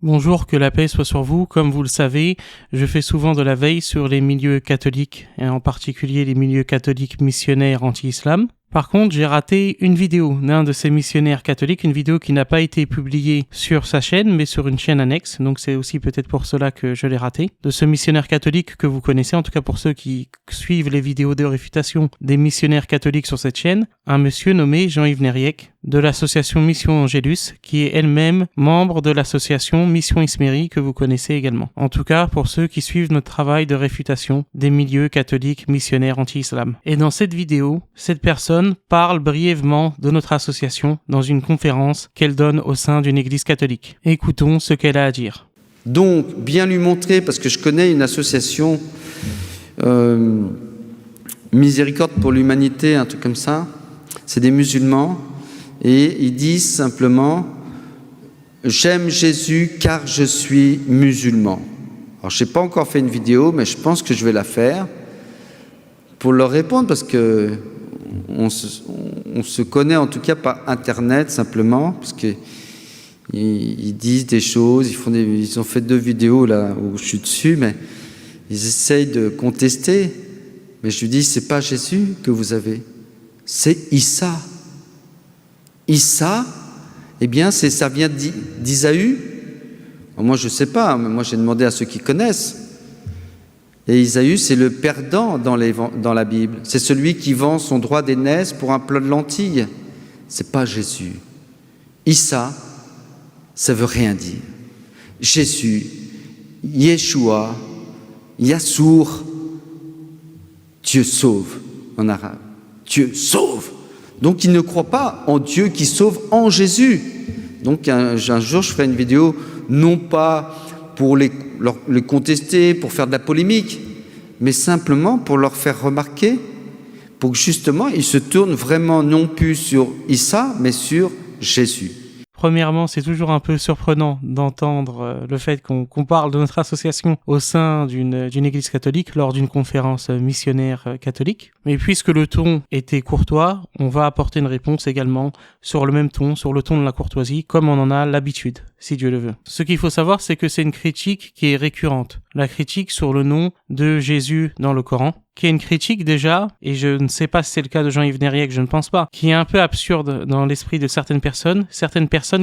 Bonjour, que la paix soit sur vous. Comme vous le savez, je fais souvent de la veille sur les milieux catholiques, et en particulier les milieux catholiques missionnaires anti-islam. Par contre, j'ai raté une vidéo d'un de ces missionnaires catholiques, une vidéo qui n'a pas été publiée sur sa chaîne, mais sur une chaîne annexe, donc c'est aussi peut-être pour cela que je l'ai raté. De ce missionnaire catholique que vous connaissez, en tout cas pour ceux qui suivent les vidéos de réfutation des missionnaires catholiques sur cette chaîne, un monsieur nommé Jean-Yves Nériec, de l'association Mission Angélus, qui est elle-même membre de l'association Mission Ismérie, que vous connaissez également. En tout cas, pour ceux qui suivent notre travail de réfutation des milieux catholiques missionnaires anti-islam. Et dans cette vidéo, cette personne parle brièvement de notre association dans une conférence qu'elle donne au sein d'une église catholique. Écoutons ce qu'elle a à dire. Donc, bien lui montrer, parce que je connais une association Miséricorde pour l'humanité, un truc comme ça, c'est des musulmans, et ils disent simplement « J'aime Jésus car je suis musulman ». Alors, je n'ai pas encore fait une vidéo, mais je pense que je vais la faire pour leur répondre, parce que on se connaît en tout cas par Internet simplement, parce qu'ils disent des choses, ils ont fait 2 vidéos là où je suis dessus, mais ils essayent de contester. Mais je lui dis, c'est pas Jésus que vous avez, c'est Issa. Issa, eh bien, ça vient d'Isaü. Moi, je sais pas, mais moi j'ai demandé à ceux qui connaissent. Et Isaïe, c'est le perdant dans la Bible. C'est celui qui vend son droit d'aînesse pour un plat de lentilles. C'est pas Jésus. Issa, ça veut rien dire. Jésus, Yeshua, Yassour, Dieu sauve en arabe. Dieu sauve. Donc il ne croit pas en Dieu qui sauve en Jésus. Donc un jour, je ferai une vidéo, non pas pour les contester, pour faire de la polémique, mais simplement pour leur faire remarquer, pour que justement ils se tournent vraiment non plus sur Issa, mais sur Jésus. Premièrement, c'est toujours un peu surprenant d'entendre le fait qu'on parle de notre association au sein d'une église catholique lors d'une conférence missionnaire catholique. Mais puisque le ton était courtois, on va apporter une réponse également sur le même ton, sur le ton de la courtoisie, comme on en a l'habitude, si Dieu le veut. Ce qu'il faut savoir, c'est que c'est une critique qui est récurrente. La critique sur le nom de Jésus dans le Coran, qui est une critique déjà, et je ne sais pas si c'est le cas de Jean-Yves Nériec, je ne pense pas, qui est un peu absurde dans l'esprit de certaines personnes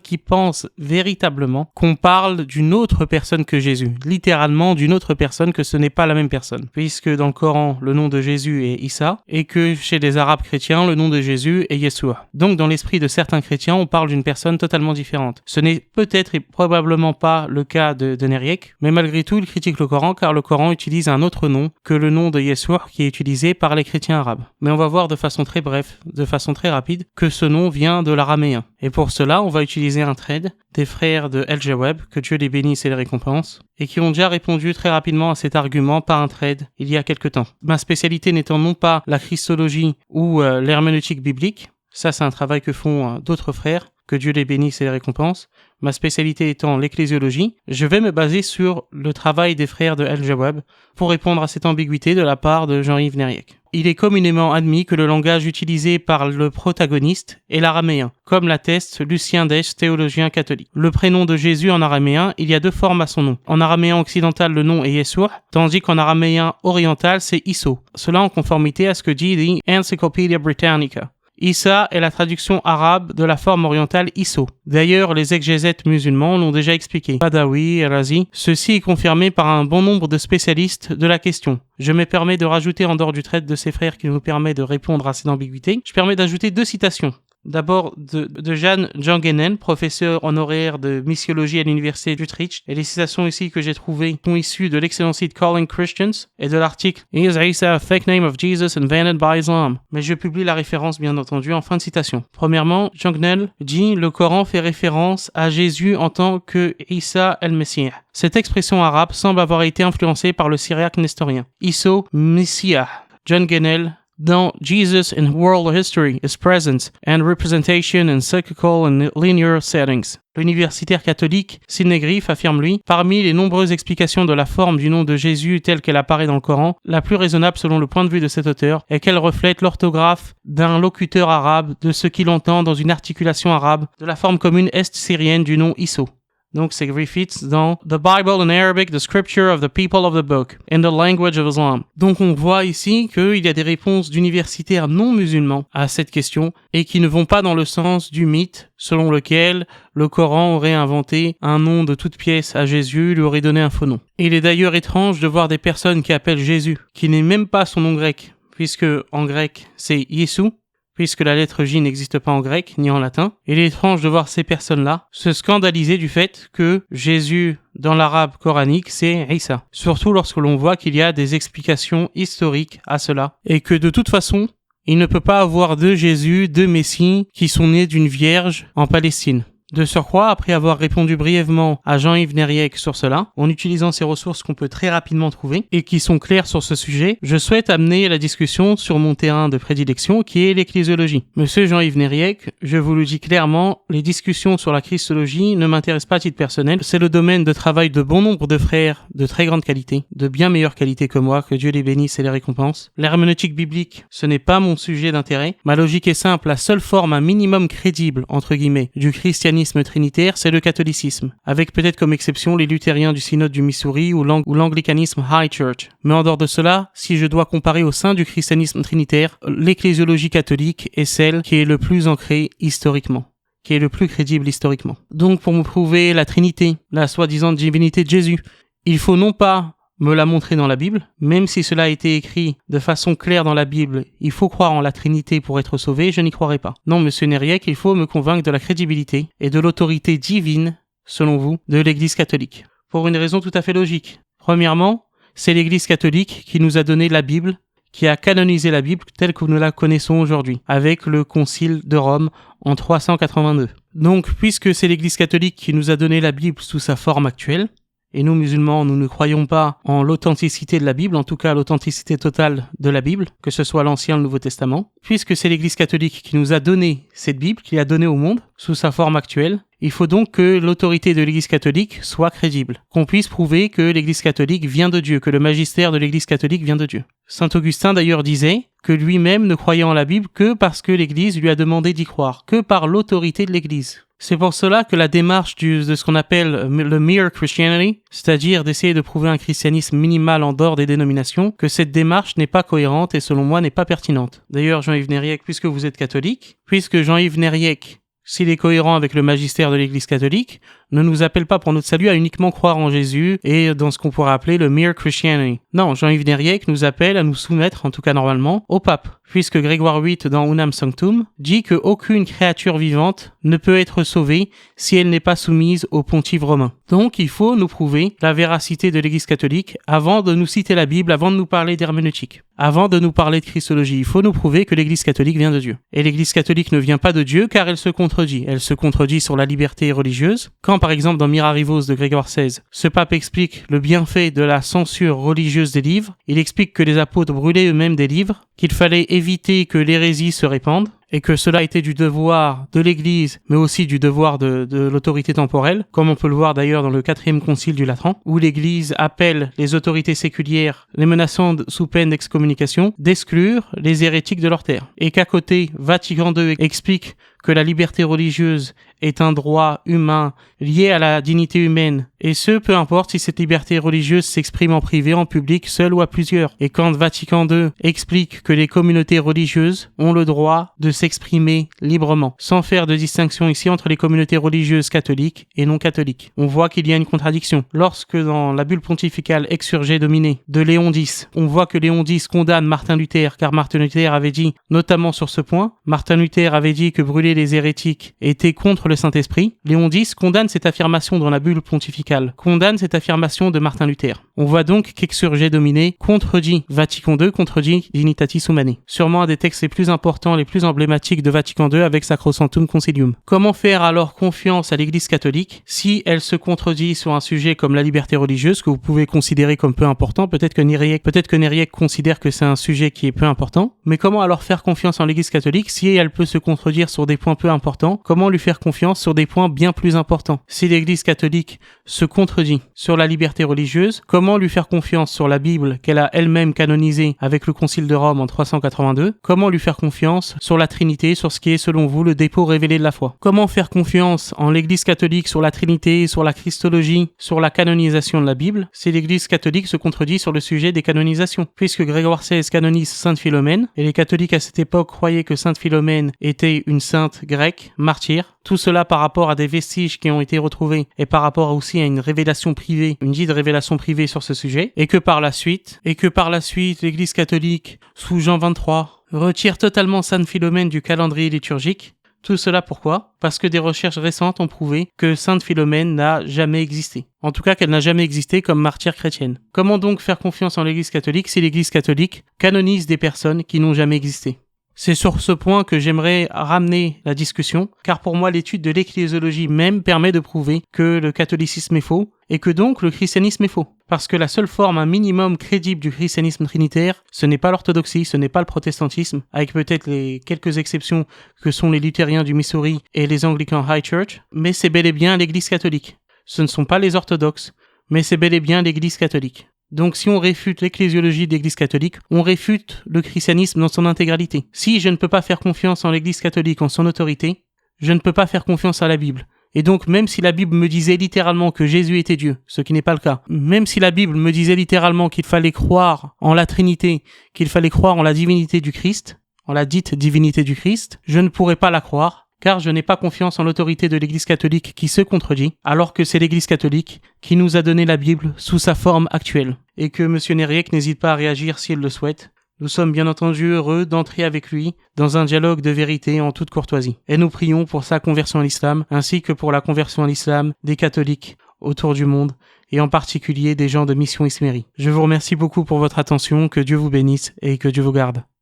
qui pensent véritablement qu'on parle d'une autre personne que Jésus, littéralement d'une autre personne, que ce n'est pas la même personne, puisque dans le Coran, le nom de Jésus est Issa, et que chez les Arabes chrétiens, le nom de Jésus est Yeshua. Donc dans l'esprit de certains chrétiens, on parle d'une personne totalement différente. Ce n'est peut-être et probablement pas le cas de Nériec, mais malgré tout, il critique le Coran, car le Coran utilise un autre nom que le nom de Yeshua, qui est utilisé par les chrétiens arabes. Mais on va voir de façon très brève, de façon très rapide, que ce nom vient de l'araméen. Et pour cela, on va utiliser un thread des frères de El Jawab, que Dieu les bénisse et les récompense, et qui ont déjà répondu très rapidement à cet argument par un thread il y a quelque temps. Ma spécialité n'étant non pas la christologie ou l'herméneutique biblique, ça c'est un travail que font d'autres frères, que Dieu les bénisse et les récompense. Ma spécialité étant l'ecclésiologie, je vais me baser sur le travail des frères de El Jawab pour répondre à cette ambiguïté de la part de Jean-Yves Nériec. Il est communément admis que le langage utilisé par le protagoniste est l'araméen, comme l'atteste Lucien d'Esch, théologien catholique. Le prénom de Jésus en araméen, il y a 2 formes à son nom. En araméen occidental, le nom est Yeshua, tandis qu'en araméen oriental, c'est Isso. Cela en conformité à ce que dit The Encyclopedia Britannica. Issa est la traduction arabe de la forme orientale Isso. D'ailleurs, les exégètes musulmans l'ont déjà expliqué. Badawi et Razi. Ceci est confirmé par un bon nombre de spécialistes de la question. Je me permets de rajouter, en dehors du trait de ces frères qui nous permet de répondre à cette ambiguïté, je permets d'ajouter 2 citations. D'abord de Jan Jangenen, professeur honoraire de missiologie à l'université d'Utrecht. Et les citations ici que j'ai trouvées sont issues de l'excellent site Calling Christians et de l'article Is Isa a fake name of Jesus invented by Islam? Mais je publie la référence bien entendu en fin de citation. Premièrement, Jangenen dit le Coran fait référence à Jésus en tant que Isa el-Messie. Cette expression arabe semble avoir été influencée par le syriaque nestorien. Isso Messiah. John Genel dans Jesus in World History is Presence and Representation in Cyclical and Linear Settings. L'universitaire catholique Sidney Griff affirme lui, parmi les nombreuses explications de la forme du nom de Jésus telle qu'elle apparaît dans le Coran, la plus raisonnable selon le point de vue de cet auteur est qu'elle reflète l'orthographe d'un locuteur arabe de ce qu'il entend dans une articulation arabe de la forme commune est-syrienne du nom Isso. Donc c'est Griffiths dans The Bible in Arabic, the scripture of the people of the book, in the language of Islam. Donc on voit ici qu'il y a des réponses d'universitaires non musulmans à cette question et qui ne vont pas dans le sens du mythe selon lequel le Coran aurait inventé un nom de toute pièce à Jésus, lui aurait donné un faux nom. Et il est d'ailleurs étrange de voir des personnes qui appellent Jésus, qui n'est même pas son nom grec, puisque en grec c'est Yesou, puisque la lettre J n'existe pas en grec ni en latin. Il est étrange de voir ces personnes-là se scandaliser du fait que Jésus, dans l'arabe coranique, c'est Isa. Surtout lorsque l'on voit qu'il y a des explications historiques à cela, et que de toute façon, il ne peut pas avoir deux Jésus, deux Messies qui sont nés d'une vierge en Palestine. De surcroît, après avoir répondu brièvement à Jean-Yves Nériec sur cela, en utilisant ces ressources qu'on peut très rapidement trouver et qui sont claires sur ce sujet, je souhaite amener la discussion sur mon terrain de prédilection qui est l'ecclésiologie. Monsieur Jean-Yves Nériec, je vous le dis clairement, les discussions sur la christologie ne m'intéressent pas à titre personnel. C'est le domaine de travail de bon nombre de frères de très grande qualité, de bien meilleure qualité que moi, que Dieu les bénisse et les récompense. L'herméneutique biblique, ce n'est pas mon sujet d'intérêt. Ma logique est simple, la seule forme un minimum crédible, entre guillemets, du christianisme trinitaire, c'est le catholicisme, avec peut-être comme exception les luthériens du synode du Missouri ou l'anglicanisme High Church. Mais en dehors de cela, si je dois comparer au sein du christianisme trinitaire, l'ecclésiologie catholique est celle qui est le plus ancrée historiquement, qui est le plus crédible historiquement. Donc pour me prouver la Trinité, la soi-disant divinité de Jésus, il faut non pas me la montrer dans la Bible, même si cela a été écrit de façon claire dans la Bible, il faut croire en la Trinité pour être sauvé, je n'y croirai pas. Non, monsieur Nériec, il faut me convaincre de la crédibilité et de l'autorité divine, selon vous, de l'Église catholique. Pour une raison tout à fait logique. Premièrement, c'est l'Église catholique qui nous a donné la Bible, qui a canonisé la Bible telle que nous la connaissons aujourd'hui, avec le Concile de Rome en 382. Donc, puisque c'est l'Église catholique qui nous a donné la Bible sous sa forme actuelle, et nous, musulmans, nous ne croyons pas en l'authenticité de la Bible, en tout cas l'authenticité totale de la Bible, que ce soit l'Ancien ou le Nouveau Testament. Puisque c'est l'Église catholique qui nous a donné cette Bible, qui l'a donnée au monde, sous sa forme actuelle, il faut donc que l'autorité de l'Église catholique soit crédible, qu'on puisse prouver que l'Église catholique vient de Dieu, que le magistère de l'Église catholique vient de Dieu. Saint Augustin d'ailleurs disait que lui-même ne croyait en la Bible que parce que l'Église lui a demandé d'y croire, que par l'autorité de l'Église. C'est pour cela que la démarche de ce qu'on appelle le mere Christianity, c'est-à-dire d'essayer de prouver un christianisme minimal en dehors des dénominations, que cette démarche n'est pas cohérente et selon moi n'est pas pertinente. D'ailleurs, Jean-Yves Nériec, puisque vous êtes catholique, puisque Jean-Yves Nériec, s'il est cohérent avec le magistère de l'Église catholique, ne nous appelle pas pour notre salut à uniquement croire en Jésus et dans ce qu'on pourrait appeler le mere Christianity. Non, Jean-Yves Nériec nous appelle à nous soumettre, en tout cas normalement, au pape, puisque Grégoire VIII dans Unam Sanctum dit que aucune créature vivante ne peut être sauvée si elle n'est pas soumise au pontife romain. Donc il faut nous prouver la véracité de l'Église catholique avant de nous citer la Bible, avant de nous parler d'herméneutique, avant de nous parler de christologie. Il faut nous prouver que l'Église catholique vient de Dieu. Et l'Église catholique ne vient pas de Dieu car elle se contredit. Elle se contredit sur la liberté religieuse. Quand par exemple dans Mirarivos de Grégoire XVI, ce pape explique le bienfait de la censure religieuse des livres, il explique que les apôtres brûlaient eux-mêmes des livres, qu'il fallait éviter que l'hérésie se répande, et que cela était du devoir de l'Église, mais aussi du devoir de l'autorité temporelle, comme on peut le voir d'ailleurs dans le 4e concile du Latran, où l'Église appelle les autorités séculières, les menaçant sous peine d'excommunication, d'exclure les hérétiques de leur terre. Et qu'à côté, Vatican II explique que la liberté religieuse est un droit humain lié à la dignité humaine, et ce, peu importe si cette liberté religieuse s'exprime en privé, en public, seul ou à plusieurs. Et quand Vatican II explique que les communautés religieuses ont le droit de s'exprimer librement, sans faire de distinction ici entre les communautés religieuses catholiques et non catholiques. On voit qu'il y a une contradiction. Lorsque dans la bulle pontificale Exsurgé Domine de Léon X, on voit que Léon X condamne Martin Luther, car Martin Luther avait dit, notamment sur ce point, Martin Luther avait dit que brûler les hérétiques était contre le Saint-Esprit. Léon X condamne cette affirmation dans la bulle pontificale, condamne cette affirmation de Martin Luther. On voit donc qu'Exsurgé Domine contredit Vatican II, contredit Dignitatis Humanae. Sûrement un des textes les plus importants, les plus emblématiques de Vatican II avec Sacrosanctum Concilium. Comment faire alors confiance à l'Église catholique si elle se contredit sur un sujet comme la liberté religieuse, que vous pouvez considérer comme peu important? Peut-être que Nériec considère que c'est un sujet qui est peu important. Mais comment alors faire confiance en l'Église catholique si elle peut se contredire sur des points peu importants? Comment lui faire confiance sur des points bien plus importants? Si l'Église catholique se contredit. Sur la liberté religieuse, comment lui faire confiance sur la Bible qu'elle a elle-même canonisée avec le Concile de Rome en 382? Comment lui faire confiance sur la Trinité, sur ce qui est selon vous le dépôt révélé de la foi? Comment faire confiance en l'Église catholique sur la Trinité, sur la Christologie, sur la canonisation de la Bible, si l'Église catholique se contredit sur le sujet des canonisations? Puisque Grégoire XVI canonise Sainte Philomène, et les catholiques à cette époque croyaient que Sainte Philomène était une sainte grecque, martyre, tout cela par rapport à des vestiges qui ont été retrouvés et par rapport aussi à une révélation privée, une dite révélation privée sur ce sujet, et que par la suite, l'Église catholique, sous Jean XXIII, retire totalement Sainte Philomène du calendrier liturgique. Tout cela pourquoi? Parce que des recherches récentes ont prouvé que Sainte Philomène n'a jamais existé. En tout cas qu'elle n'a jamais existé comme martyre chrétienne. Comment donc faire confiance en l'Église catholique si l'Église catholique canonise des personnes qui n'ont jamais existé? C'est sur ce point que j'aimerais ramener la discussion, car pour moi l'étude de l'ecclésiologie même permet de prouver que le catholicisme est faux, et que donc le christianisme est faux. Parce que la seule forme, un minimum crédible du christianisme trinitaire, ce n'est pas l'orthodoxie, ce n'est pas le protestantisme, avec peut-être les quelques exceptions que sont les luthériens du Missouri et les anglicans High Church, mais c'est bel et bien l'Église catholique. Ce ne sont pas les orthodoxes, mais c'est bel et bien l'Église catholique. Donc si on réfute l'ecclésiologie de l'Église catholique, on réfute le christianisme dans son intégralité. Si je ne peux pas faire confiance en l'Église catholique, en son autorité, je ne peux pas faire confiance à la Bible. Et donc même si la Bible me disait littéralement que Jésus était Dieu, ce qui n'est pas le cas, même si la Bible me disait littéralement qu'il fallait croire en la Trinité, qu'il fallait croire en la divinité du Christ, en la dite divinité du Christ, je ne pourrais pas la croire, car je n'ai pas confiance en l'autorité de l'Église catholique qui se contredit, alors que c'est l'Église catholique qui nous a donné la Bible sous sa forme actuelle. Et que M. Nériec n'hésite pas à réagir s'il le souhaite. Nous sommes bien entendu heureux d'entrer avec lui dans un dialogue de vérité en toute courtoisie. Et nous prions pour sa conversion à l'islam, ainsi que pour la conversion à l'islam des catholiques autour du monde, et en particulier des gens de Mission Ismérie. Je vous remercie beaucoup pour votre attention, que Dieu vous bénisse et que Dieu vous garde.